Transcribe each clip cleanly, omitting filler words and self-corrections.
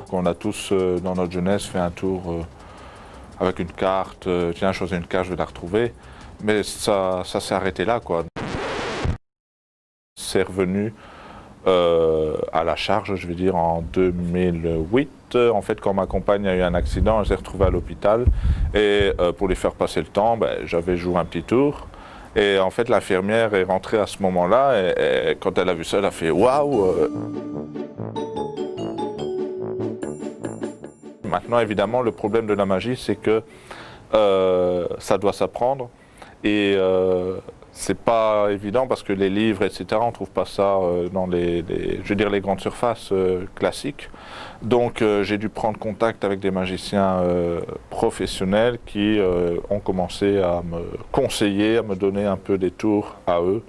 qu'on a tous dans notre jeunesse fait un tour avec une carte, tiens, je choisis une carte, je vais la retrouver. Mais ça s'est arrêté là, quoi. C'est revenu à la charge, je vais dire, en 2008. En fait, quand ma compagne a eu un accident, elle s'est retrouvée à l'hôpital. Et pour lui faire passer le temps, j'avais joué un petit tour. Et en fait, l'infirmière est rentrée à ce moment-là. Et quand elle a vu ça, elle a fait « Waouh !» Maintenant, évidemment, le problème de la magie, c'est que ça doit s'apprendre. Et c'est pas évident parce que les livres, etc., on trouve pas ça dans je veux dire, les grandes surfaces classiques. Donc j'ai dû prendre contact avec des magiciens professionnels qui ont commencé à me conseiller, à me donner un peu des tours à eux.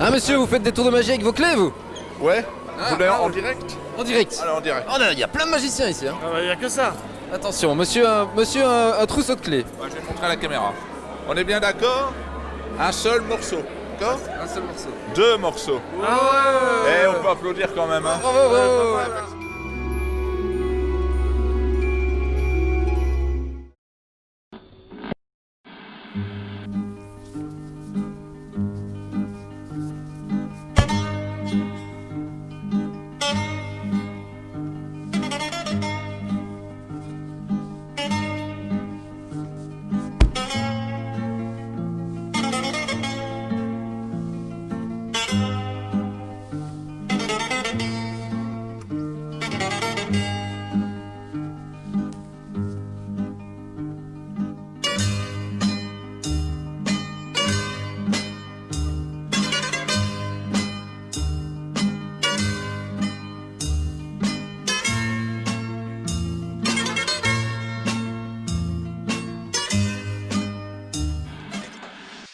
Ah monsieur, vous faites des tours de magie avec vos clés, vous? Ouais. Vous voulez en bravo. direct? En direct. Allez, en direct. Oh, il y a plein de magiciens ici, hein. Ah bah y a que ça. Attention, monsieur, un trousseau de clés. Je vais montrer à la caméra. On est bien d'accord? Un seul morceau. D'accord? Un seul morceau. 2 morceaux. Ah ouais. Et on peut applaudir quand même, hein. Bravo, bravo.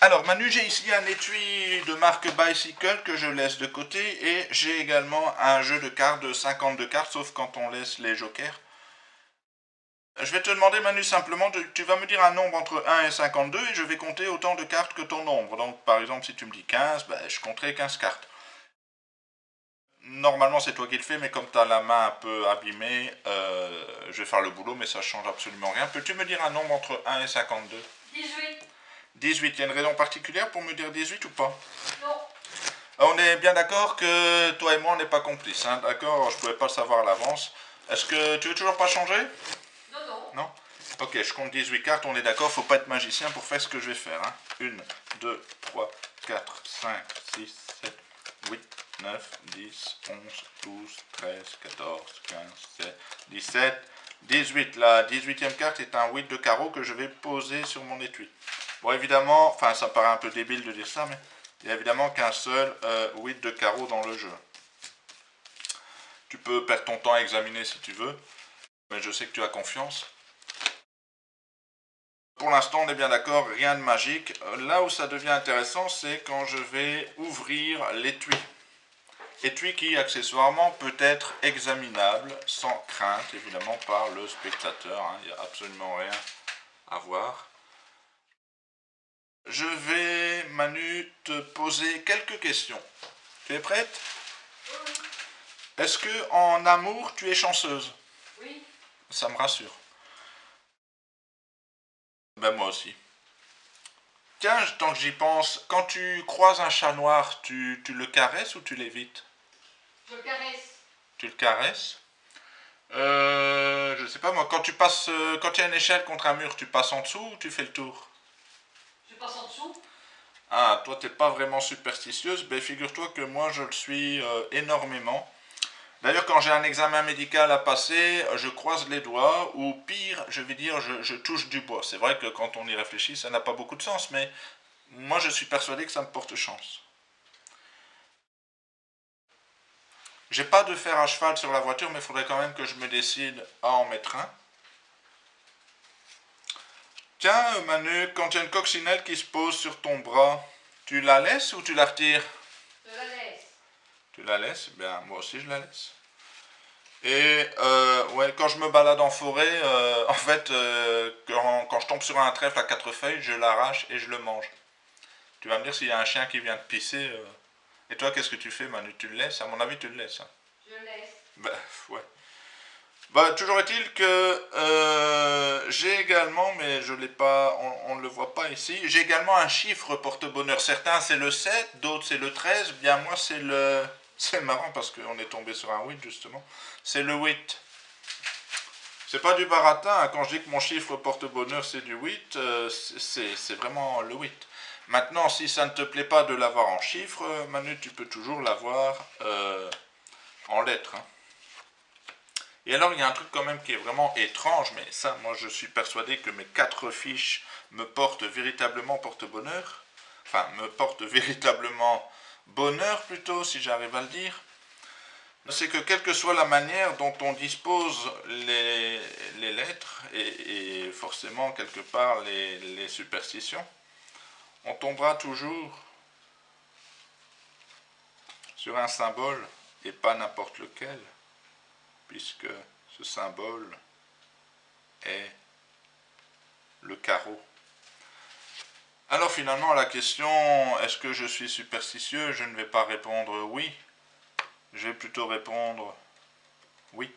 Alors Manu, j'ai ici un étui de marque Bicycle que je laisse de côté et j'ai également un jeu de cartes de 52 cartes, sauf quand on laisse les jokers. Je vais te demander Manu simplement, tu vas me dire un nombre entre 1 et 52 et je vais compter autant de cartes que ton nombre. Donc par exemple si tu me dis 15, je compterai 15 cartes. Normalement c'est toi qui le fais, mais comme tu as la main un peu abîmée, je vais faire le boulot, mais ça change absolument rien. Peux-tu me dire un nombre entre 1 et 52? 18. 18, il y a une raison particulière pour me dire 18 ou pas? Non. On est bien d'accord que toi et moi on n'est pas complices, hein, d'accord? Je ne pouvais pas le savoir à l'avance. Est-ce que tu veux toujours pas changer? Non, non. Non? Ok, je compte 18 cartes, on est d'accord, faut pas être magicien pour faire ce que je vais faire. Hein. 1, 2, 3, 4, 5, 6, 7, 8, 9, 10, 11, 12, 13, 14, 15, 16, 17, 18. La 18e carte est un 8 de carreau que je vais poser sur mon étui. Bon, évidemment, enfin ça paraît un peu débile de dire ça, mais il n'y a évidemment qu'un seul 8 de carreau dans le jeu. Tu peux perdre ton temps à examiner si tu veux, mais je sais que tu as confiance. Pour l'instant, on est bien d'accord, rien de magique. Là où ça devient intéressant, c'est quand je vais ouvrir l'étui. Étui qui, accessoirement, peut être examinable sans crainte, évidemment, par le spectateur. Hein. Il n'y a absolument rien à voir. Je vais, Manu, te poser quelques questions. Tu es prête? Oui. Est-ce que en amour, tu es chanceuse? Oui. Ça me rassure. Ben moi aussi. Tiens, tant que j'y pense, quand tu croises un chat noir, tu le caresses ou tu l'évites? Je le caresse. Tu le caresses? Je sais pas moi, quand tu passes, quand il y a une échelle contre un mur, tu passes en dessous ou tu fais le tour? Je passe en dessous. Ah, toi t'es pas vraiment superstitieuse, ben figure-toi que moi je le suis énormément. D'ailleurs, quand j'ai un examen médical à passer, je croise les doigts, ou pire, je vais dire, je touche du bois. C'est vrai que quand on y réfléchit, ça n'a pas beaucoup de sens, mais moi je suis persuadé que ça me porte chance. J'ai pas de fer à cheval sur la voiture, mais il faudrait quand même que je me décide à en mettre un. Tiens, Manu, quand il y a une coccinelle qui se pose sur ton bras, tu la laisses ou tu la retires? Je la laisse. Tu la laisses? Bien, moi aussi je la laisse. Et ouais, quand je me balade en forêt, en fait, quand je tombe sur un trèfle à 4 feuilles, je l'arrache et je le mange. Tu vas me dire s'il y a un chien qui vient te pisser. Et toi, qu'est-ce que tu fais, Manu? Tu le laisses? À mon avis, tu le laisses. Hein. Je laisse. Bah, ouais. Bah, toujours est-il que j'ai également, mais je l'ai pas, on ne le voit pas ici, j'ai également un chiffre porte-bonheur. Certains c'est le 7, d'autres c'est le 13, bien moi c'est le... C'est marrant parce qu'on est tombé sur un 8 justement. C'est le 8. C'est pas du baratin, hein. Quand je dis que mon chiffre porte-bonheur c'est du 8, c'est vraiment le 8. Maintenant, si ça ne te plaît pas de l'avoir en chiffres, Manu, tu peux toujours l'avoir en lettres. Hein. Et alors, il y a un truc quand même qui est vraiment étrange, mais ça, moi, je suis persuadé que mes 4 fiches me portent véritablement porte-bonheur. Enfin, me portent véritablement bonheur, plutôt, si j'arrive à le dire. C'est que quelle que soit la manière dont on dispose les lettres, et forcément, quelque part, les superstitions, on tombera toujours sur un symbole, et pas n'importe lequel, puisque ce symbole est le carreau. Alors finalement, à la question « Est-ce que je suis superstitieux ?» je ne vais pas répondre « oui », je vais plutôt répondre « 8 ».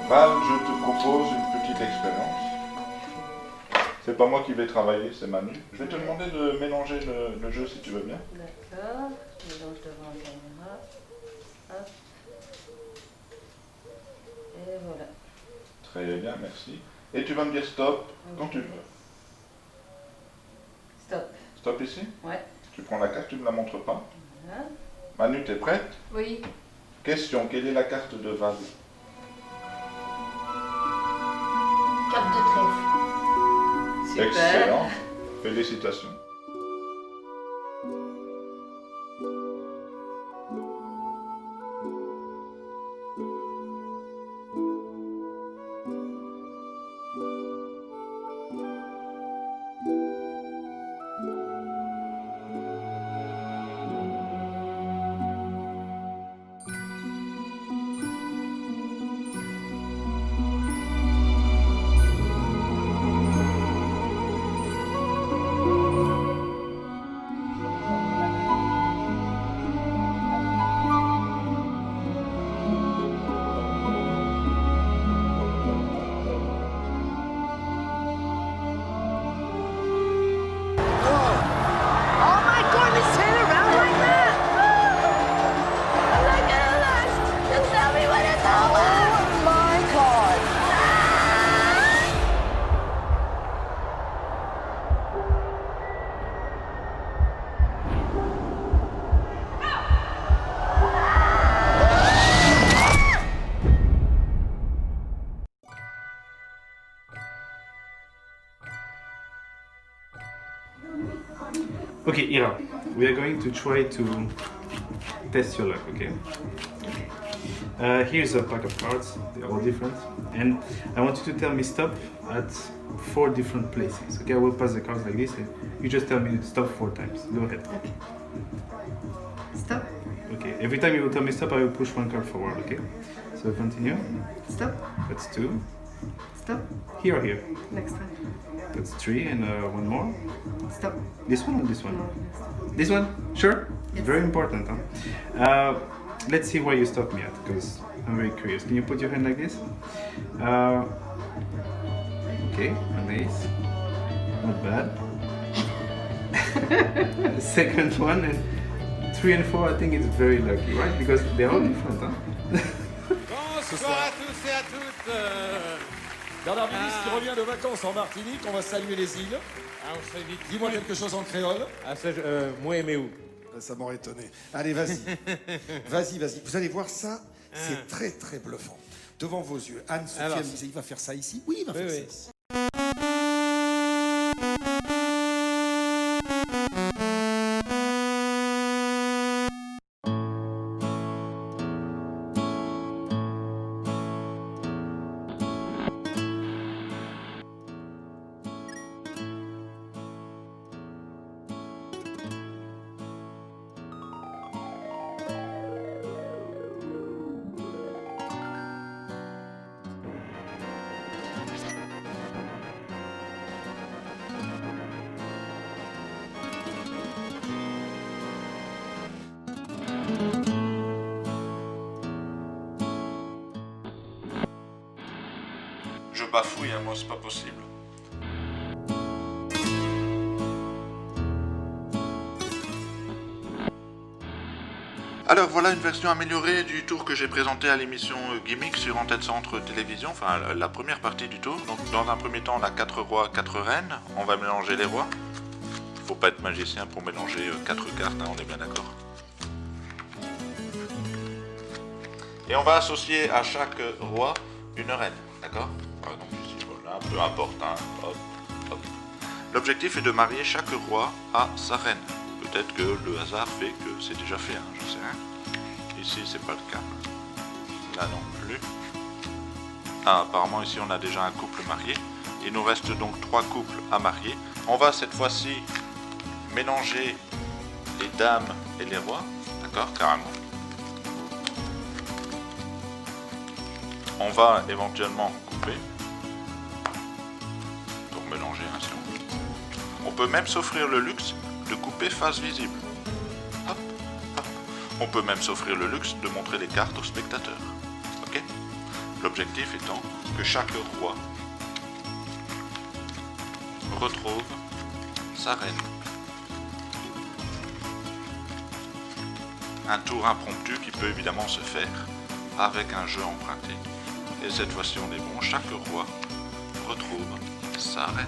Val, je te propose une petite expérience. C'est pas moi qui vais travailler, c'est Manu. Je vais te demander de mélanger le jeu si tu veux bien. D'accord. Mélange devant la caméra. Hop. Et voilà. Très bien, merci. Et tu vas me dire stop quand tu veux. Stop. Stop ici? Ouais. Tu prends la carte, tu ne me la montres pas. Voilà. Manu, t'es prête? Oui. Question, quelle est la carte de Val? Carte de trèfle. Super. Excellent. Félicitations. Okay, Ira, we are going to try to test your luck, okay? Here's a pack of cards, they're all different, and I want you to tell me stop at 4 different places, okay? I will pass the cards like this, and you just tell me to stop 4 times. Go ahead. Okay. Stop. Okay, every time you will tell me stop, I will push 1 card forward, okay? So continue. Stop. That's 2. Stop. Here or here? Next one. That's 3 and one more. Stop. This one or this one? No, next one. This one? Sure? Yes. Very important, huh? Let's see where you stop me at, because I'm very curious. Can you put your hand like this? Okay, nice. Not bad. Second one, and 3 and 4, I think it's very lucky, right? Because they're all different, huh? Bonsoir à tous et à toutes. Bernard Milis qui revient de vacances en Martinique, on va saluer les îles. Dis-moi quelque chose en créole. Moi aimé où? Ça m'aurait étonné. Allez, vas-y. Vas-y. Vous allez voir ça, c'est très très bluffant. Devant vos yeux. Anne, Sophie, disait, il va faire ça ici. Oui, il va faire ça ici. Je bafouille, hein, moi, c'est pas possible. Alors voilà une version améliorée du tour que j'ai présenté à l'émission Gimmick sur Antenne Centre Télévision, enfin la première partie du tour. Donc dans un premier temps on a 4 rois, 4 reines, on va mélanger les rois. Faut pas être magicien pour mélanger 4 cartes, hein, on est bien d'accord. Et on va associer à chaque roi une reine, d'accord? Par exemple ici, voilà, peu importe, hein, hop, hop. L'objectif est de marier chaque roi à sa reine. Peut-être que le hasard fait que c'est déjà fait, hein, je sais rien. Ici, c'est pas le cas. Là non plus. Ah, apparemment ici on a déjà un couple marié. Il nous reste donc 3 couples à marier. On va cette fois-ci mélanger les dames et les rois, d'accord, carrément. On va éventuellement couper pour mélanger un si on veut. On peut même s'offrir le luxe de couper face visible. Hop, hop. On peut même s'offrir le luxe de montrer les cartes aux spectateurs. Ok? L'objectif étant que chaque roi retrouve sa reine. Un tour impromptu qui peut évidemment se faire avec un jeu emprunté. Et cette fois-ci on est bon, chaque roi retrouve sa reine.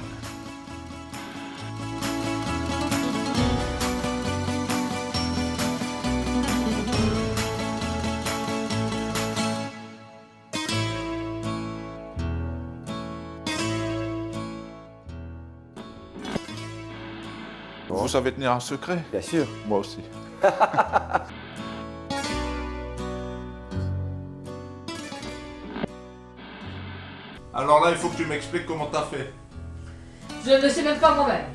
Vous savez tenir un secret? Bien sûr. Moi aussi. Alors là, il faut que tu m'expliques comment t'as fait. Je ne sais même pas moi-même.